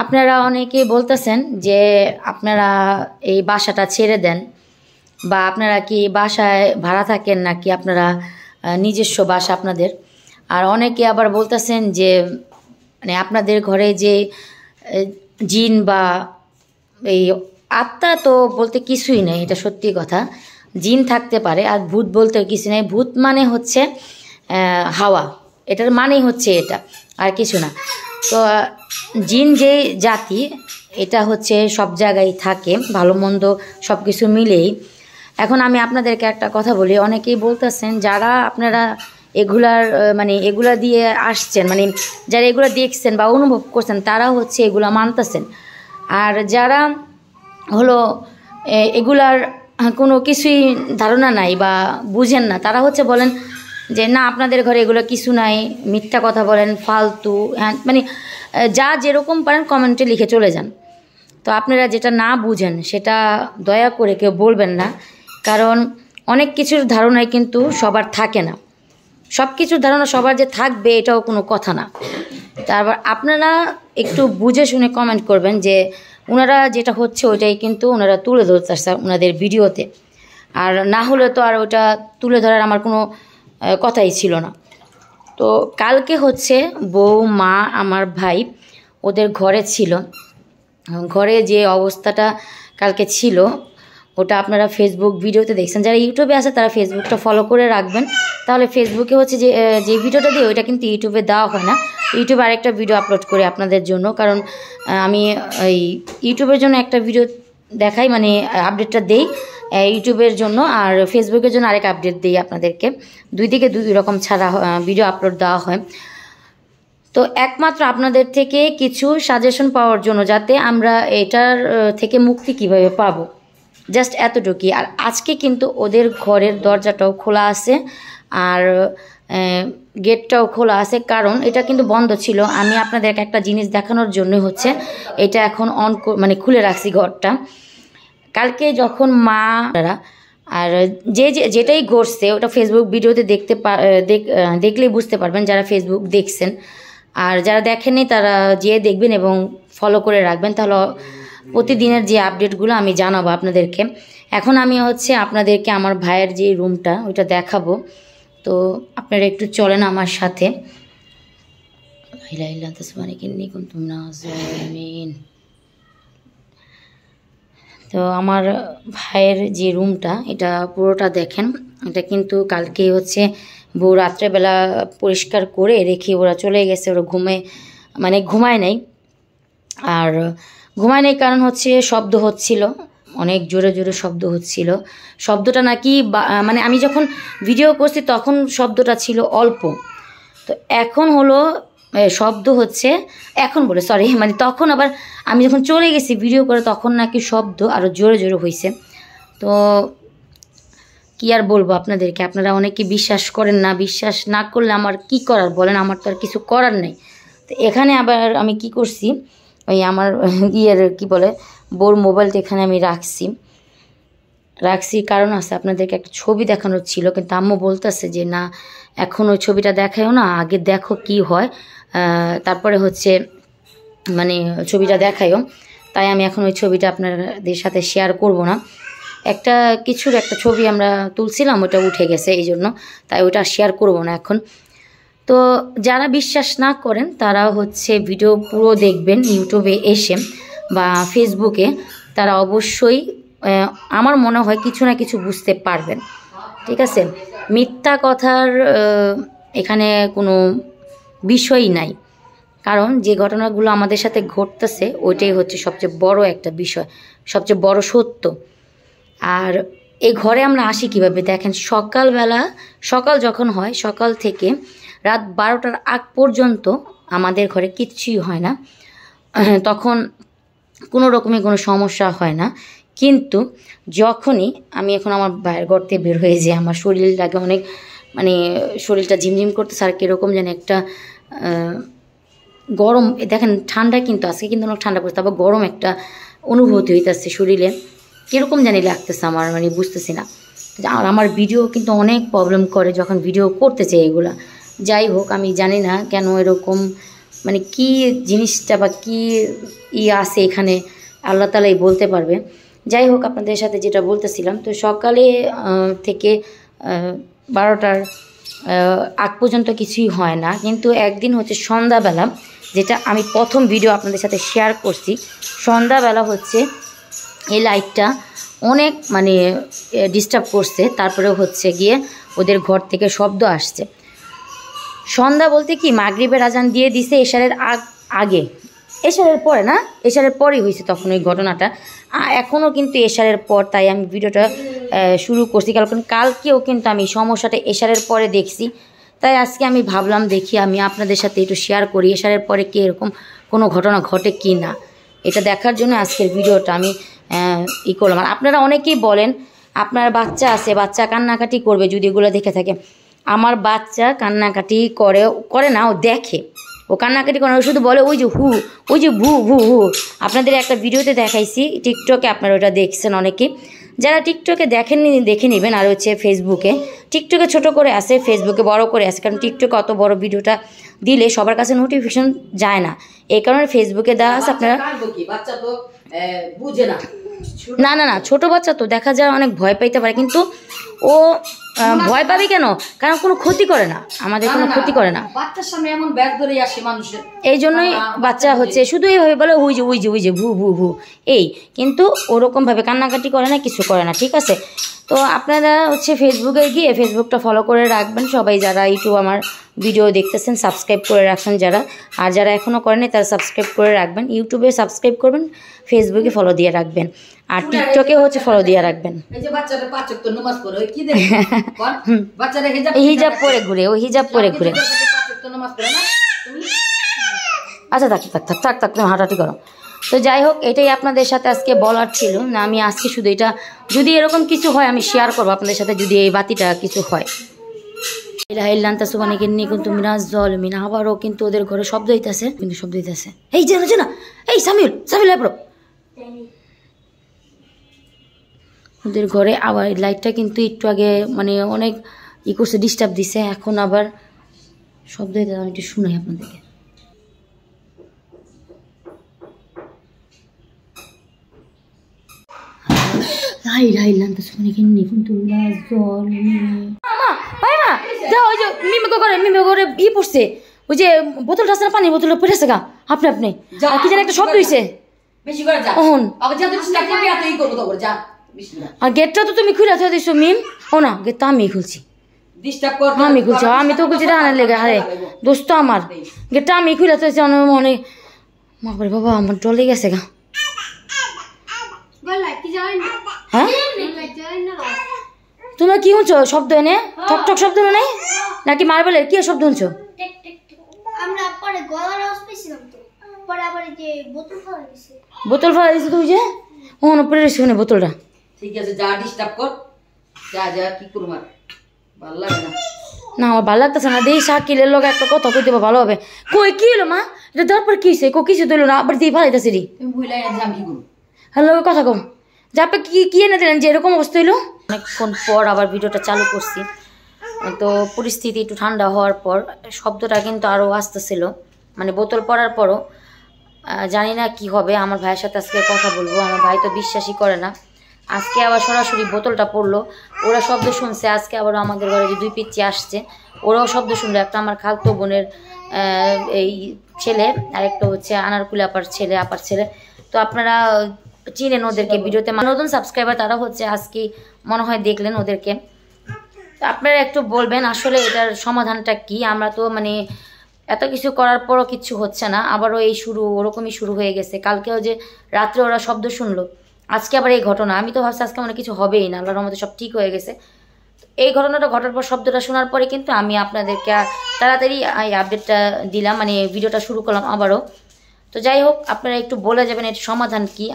আপনারা অনেকে বলতেছেন যে আপনারা এই বাসাটা ছেড়ে দেন বা আপনারা কি বাসায় ভাড়া থাকেন নাকি আপনারা নিজস্ব বাসা আপনাদের। আর অনেকে আবার বলতেছেন যে মানে আপনাদের ঘরে যে জিন বা এই আত্মা তো বলতে কিছুই নেই, এটা সত্যি কথা। জিন থাকতে পারে আর ভূত বলতে কিছু নেই। ভূত মানে হচ্ছে হাওয়া, এটার মানেই হচ্ছে এটা, আর কিছু না। তো জিন যে জাতি, এটা হচ্ছে সব জায়গায় থাকে, ভালো মন্দ সব কিছু মিলেই। এখন আমি আপনাদেরকে একটা কথা বলি, অনেকেই বলতেছেন যারা আপনারা এগুলা দিয়ে আসছেন, মানে যারা এগুলো দেখছেন বা অনুভব করছেন, তারা হচ্ছে এগুলা মানতেছেন। আর যারা হলো এগুলার কোনো কিছুই ধারণা নাই বা বুঝেন না, তারা হচ্ছে বলেন যে না আপনাদের ঘরে এগুলো কিছু নাই, মিথ্যা কথা বলেন, ফালতু, হ্যাঁ, মানে যা যেরকম পারেন কমেন্টে লিখে চলে যান। তো আপনারা যেটা না বুঝেন সেটা দয়া করে কেউ বলবেন না, কারণ অনেক কিছুর ধারণাই কিন্তু সবার থাকে না। সব কিছুর ধারণা সবার যে থাকবে এটাও কোনো কথা না। তারপর আপনারা একটু বুঝে শুনে কমেন্ট করবেন যে ওনারা যেটা হচ্ছে ওইটাই কিন্তু ওনারা তুলে ধরতে আসছে ওনাদের ভিডিওতে, আর না হলে তো আর ওটা তুলে ধরার আমার কোনো কথাই ছিল না। তো কালকে হচ্ছে বউ, মা, আমার ভাই ওদের ঘরে ছিল। ঘরে যে অবস্থাটা কালকে ছিল ওটা আপনারা ফেসবুক ভিডিওতে দেখছেন। যারা ইউটিউবে আছে তারা ফেসবুকটা ফলো করে রাখবেন, তাহলে ফেসবুকে হচ্ছে যে ভিডিওটা দিই ওইটা কিন্তু ইউটিউবে দেওয়া হয় না। ইউটিউবে আরেকটা ভিডিও আপলোড করি আপনাদের জন্য, কারণ আমি এই ইউটিউবের জন্য একটা ভিডিও দেখাই, মানে আপডেটটা দেই ইউটিউবের জন্য, আর ফেসবুকের জন্য আরেক আপডেট দিই আপনাদেরকে। দুই দিকে দুই রকম ছাড়া ভিডিও আপলোড দেওয়া হয়। তো একমাত্র আপনাদের থেকে কিছু সাজেশন পাওয়ার জন্য, যাতে আমরা এটার থেকে মুক্তি কিভাবে পাবো, জাস্ট এতটুকুই। আর আজকে কিন্তু ওদের ঘরের দরজাটাও খোলা আছে আর গেটটাও খোলা আছে, কারণ এটা কিন্তু বন্ধ ছিল। আমি আপনাদেরকে একটা জিনিস দেখানোর জন্য হচ্ছে এটা এখন মানে খুলে রাখছি ঘরটা। কালকে যখন মা আর যেটাই ঘটছে ওটা ফেসবুক ভিডিওতে দেখলেই বুঝতে পারবেন, যারা ফেসবুক দেখছেন। আর যারা দেখেননি তারা যেয়ে দেখবেন এবং ফলো করে রাখবেন, তাহলে প্রতিদিনের যে আপডেটগুলো আমি জানাবো আপনাদেরকে। এখন আমি হচ্ছে আপনাদেরকে আমার ভাইয়ের যে রুমটা ওইটা দেখাবো, তো আপনারা একটু চলেন আমার সাথে। তো আমার ভাইয়ের যে রুমটা এটা পুরোটা দেখেন। এটা কিন্তু কালকে হচ্ছে বউ রাত্রেবেলা পরিষ্কার করে রেখে ওরা চলে গেছে। ওরা ঘুমায় নাই। আর ঘুমায় নাই কারণ হচ্ছে শব্দ হচ্ছিল, অনেক জোরে জোরে শব্দ হচ্ছিল। শব্দটা নাকি মানে আমি যখন ভিডিও করছি তখন শব্দটা ছিল অল্প, তো এখন হলো শব্দ হচ্ছে এখন বলে সরি, মানে তখন আবার আমি যখন চলে গেছি ভিডিও করে তখন নাকি শব্দ আরও জোরে জোরে হয়েছে। তো কি আর বলবো আপনাদেরকে, আপনারা অনেকে বিশ্বাস করেন না। বিশ্বাস না করলে আমার কি করার বলেন, আমার তো আর কিছু করার নেই। তো এখানে আবার আমি কি করছি, ওই আমার কি বলে বোর মোবাইলটা এখানে আমি রাখছি কারণ আছে, আপনাদেরকে একটা ছবি দেখানোর ছিল, কিন্তু আম্মু বলতেছে যে না এখন ওই ছবিটা দেখায়ও না, আগে দেখো কি হয়, তারপরে হচ্ছে মানে ছবিটা দেখায়ও। তাই আমি এখন ওই ছবিটা আপনাদের সাথে শেয়ার করব না। একটা ছবি আমরা তুলছিলাম, ওটা উঠে গেছে, এই জন্য তাই ওটা শেয়ার করব না এখন। তো যারা বিশ্বাস না করেন তারা হচ্ছে ভিডিও পুরো দেখবেন ইউটিউবে এসে বা ফেসবুকে, তারা অবশ্যই আমার মনে হয় কিছু না কিছু বুঝতে পারবেন। ঠিক আছে, মিথ্যা কথার এখানে কোনো বিষয়ই নাই, কারণ যে ঘটনাগুলো আমাদের সাথে ঘটতেছে ওইটাই হচ্ছে সবচেয়ে বড় একটা বিষয়, সবচেয়ে বড় সত্য। আর এই ঘরে আমরা আসি কিভাবে দেখেন, সকাল যখন হয়, সকাল থেকে রাত 12টার আগ পর্যন্ত আমাদের ঘরে কিচ্ছুই হয় না, তখন কোনো রকমই কোনো সমস্যা হয় না। কিন্তু যখনই আমি এখন আমার বাইরের ঘর থেকে বের হয়ে যাই, আমার শরীরটাকে অনেক মানে শরীরটা ঝিমঝিম করতেছে, আর কীরকম যেন একটা গরম, দেখেন ঠান্ডা কিন্তু আজকে কিন্তু অনেক ঠান্ডা পড়ছে, তারপর গরম একটা অনুভূতি হইতেছে শরীরে, কীরকম জানি লাগতেছে আমার, মানে বুঝতেছি না। আর আমার ভিডিও কিন্তু অনেক প্রবলেম করে যখন ভিডিও করতে চাই এগুলা, যাই হোক, আমি জানি না কেন এরকম, মানে কি জিনিসটা বা কি আছে এখানে, আল্লাহ তালাই বলতে পারবে। যাই হোক, আপনাদের সাথে যেটা বলতেছিলাম, তো সকালে থেকে 12টার আগ পর্যন্ত কিছুই হয় না, কিন্তু একদিন হচ্ছে সন্ধ্যাবেলা, যেটা আমি প্রথম ভিডিও আপনাদের সাথে শেয়ার করছি। সন্ধ্যাবেলা হচ্ছে এই লাইটটা অনেক মানে ডিস্টার্ব করছে, তারপরে হচ্ছে গিয়ে ওদের ঘর থেকে শব্দ আসছে। সন্ধ্যা বলতে কি মাগরিবের আজান দিয়ে দিছে এশারের আগে, এশারের পরে না, এশারের পরেই হয়েছে তখন ওই ঘটনাটা। এখনও কিন্তু এশারের পর, তাই আমি ভিডিওটা শুরু করছি, কারণ কালকেও কিন্তু আমি সমস্যাটা এশারের পরে দেখছি। তাই আজকে আমি ভাবলাম দেখি আমি আপনাদের সাথে একটু শেয়ার করি এশারের পরে কি এরকম কোনো ঘটনা ঘটে কি না, এটা দেখার জন্য আজকের ভিডিওটা আমি করলাম। আর আপনারা অনেকেই বলেন আপনার বাচ্চা আছে, বাচ্চা কান্নাকাটি করবে যদি এগুলো দেখে থাকে। আমার বাচ্চা কান্নাকাটি করে না, ও দেখে, ও কান্নাকাটি করে, ও শুধু বলে ওই যে হু, ওই যে ভু ভু হু। আপনাদের একটা ভিডিওতে দেখাইছি টিকটকে, আপনারা ওটা দেখছেন অনেকে। যারা টিকটকে দেখেননি দেখে নেবেন। আর হচ্ছে ফেসবুকে, টিকটকে ছোট করে আসে, ফেসবুকে বড় করে আসে, কারণ টিকটকে অত বড় ভিডিওটা দিলে সবার কাছে নোটিফিকেশন যায় না, এই কারণে ফেসবুকে দেওয়া আছে। আপনারা বুঝে না, না না ছোট বাচ্চা তো দেখা যায় অনেক ভয় পাইতে পারে, কিন্তু ও ভয় পাবে কেন, কারণ কোনো ক্ষতি করে না, আমাদের কোনো ক্ষতি করে না। বাচ্চার সামনে এমন ব্যাগ ধরে আসে মানুষের, এই জন্যই বাচ্চা হচ্ছে শুধু এইভাবে বলে ওই যে ওই যে ওই যে ভু ভু ভু এই, কিন্তু ওরকমভাবে কান্নাকাটি করে না, কিছু করে না, ঠিক আছে। তো আপনারা হচ্ছে ফেসবুকে গিয়ে ফেসবুকটা ফলো করে রাখবেন সবাই, যারা ইউটিউব আমার ভিডিও দেখতেছেন সাবস্ক্রাইব করে রাখবেন যারা, আর যারা এখনও করেনি তারা সাবস্ক্রাইব করে রাখবেন। ইউটিউবে সাবস্ক্রাইব করবেন, ফেসবুকে ফলো দিয়ে রাখবেন, আর টিকটকে হচ্ছে ফলো দিয়ে রাখবেন। হিজাব পরে ঘুরে, ও হিজাব পরে ঘুরে। আচ্ছা থাক থাক থাক থাক থাক, তুমি হাঁটাহাঁটি করো। তো যাই হোক, এটাই আপনাদের সাথে আজকে বলার ছিল না। আমি আজকে শুধু এটা, যদি এরকম কিছু হয় আমি শেয়ার করবো আপনাদের সাথে, যদি এই বাতিটা কিছু হয়। আবারও কিন্তু ওদের ঘরে শব্দ হইতেছে, কিন্তু শব্দ হইতেছে, এই যে না, এই সামিউল সামিউল ওদের ঘরে আবার লাইটটা কিন্তু একটু আগে মানে অনেক করছে, ডিস্টার্ব দিছে, এখন আবার শব্দ হইতেছে। আমি একটু শুনাই আপনাদেরকে। পড়ছে ওই যে বোতলটা আছে না, পানির বোতলটা পড়েছে গা আপনি আপনি, কি যেন একটা শব্দ হয়েছে। আর গেটটা তো তুমি খুলে দিছো মিম, ও না গেটটা আমি খুলছি, আমি খুলছি, আমি তো খুলছি রাহানের লেগে। আরে দোস্ত আমার গেটটা আমি খুলে দিয়েছি, অনেক বাবারে বাবা আমার ডর লেগে গেছে গা। হ্যাঁ তোমরা কি শুনছো শব্দ এনে, ঠক ঠক শব্দ নেই নাকি মার্বেলের কি শব্দ শুনছো? বোতল ফেলা দিছে তুই যে ওখানে পড়ে রয়েছে ওখানে বোতলটা। ঠিক আছে যা ডিস্টার্ব কর, যা কি করব, ভালো লাগে না। না আমার ভালো লাগতেছে না, দেই শাকিলের লোক একটা কথা কই দেবো ভালো হবে। কই কি হলো মা, এটা তারপর কি হয়েছে? কিছু দিল না, আবার দিয়ে ফালাইতেছে রে। তুমি ভুলাই আমি কি করব, হ্যালো কথা কম যা, আপনি কি এনে দিলেন যে এরকম অবস্থা হইলো? অনেকক্ষণ পর আবার ভিডিওটা চালু করছি, তো পরিস্থিতি একটু ঠান্ডা হওয়ার পর শব্দটা কিন্তু আরও আসতেছিল, মানে বোতল পড়ার পরও। জানি না কি হবে, আমার ভাইয়ের সাথে আজকে কথা বলবো, আমার ভাই তো বিশ্বাসই করে না। আজকে আবার সরাসরি বোতলটা পড়লো, ওরা শব্দ শুনছে, আজকে আবার আমাদের ঘরে যে 2 পিচ্চি আসছে ওরাও শব্দ শুনলো। একটা আমার খালতো বোনের এই ছেলে, আরেকটা হচ্ছে আনারকুলি আপার ছেলে। তো আপনারা চিনেন ওদেরকে, ভিডিওতে নতুন সাবস্ক্রাইবার তারা হচ্ছে আজকে মনে হয় দেখলেন ওদেরকে। আপনারা একটু বলবেন আসলে এটার সমাধানটা কি। আমরা তো মানে এত কিছু করার পরও কিচ্ছু হচ্ছে না, আবারও এই ওরকমই শুরু হয়ে গেছে। কালকেও যে রাত্রে ওরা শব্দ শুনলো, আজকে আবার এই ঘটনা। আমি তো ভাবছি আজকে মনে কিছু হবেই না, আল্লাহর রহমতে সব ঠিক হয়ে গেছে। এই ঘটনাটা ঘটার পর শব্দটা শোনার পরে কিন্তু আমি আপনাদেরকে তাড়াতাড়ি এই আপডেটটা দিলাম, মানে ভিডিওটা শুরু করলাম আবারও। তো যাই হোক, আপনারা একটু বলে যাবেন এর সমাধান কি।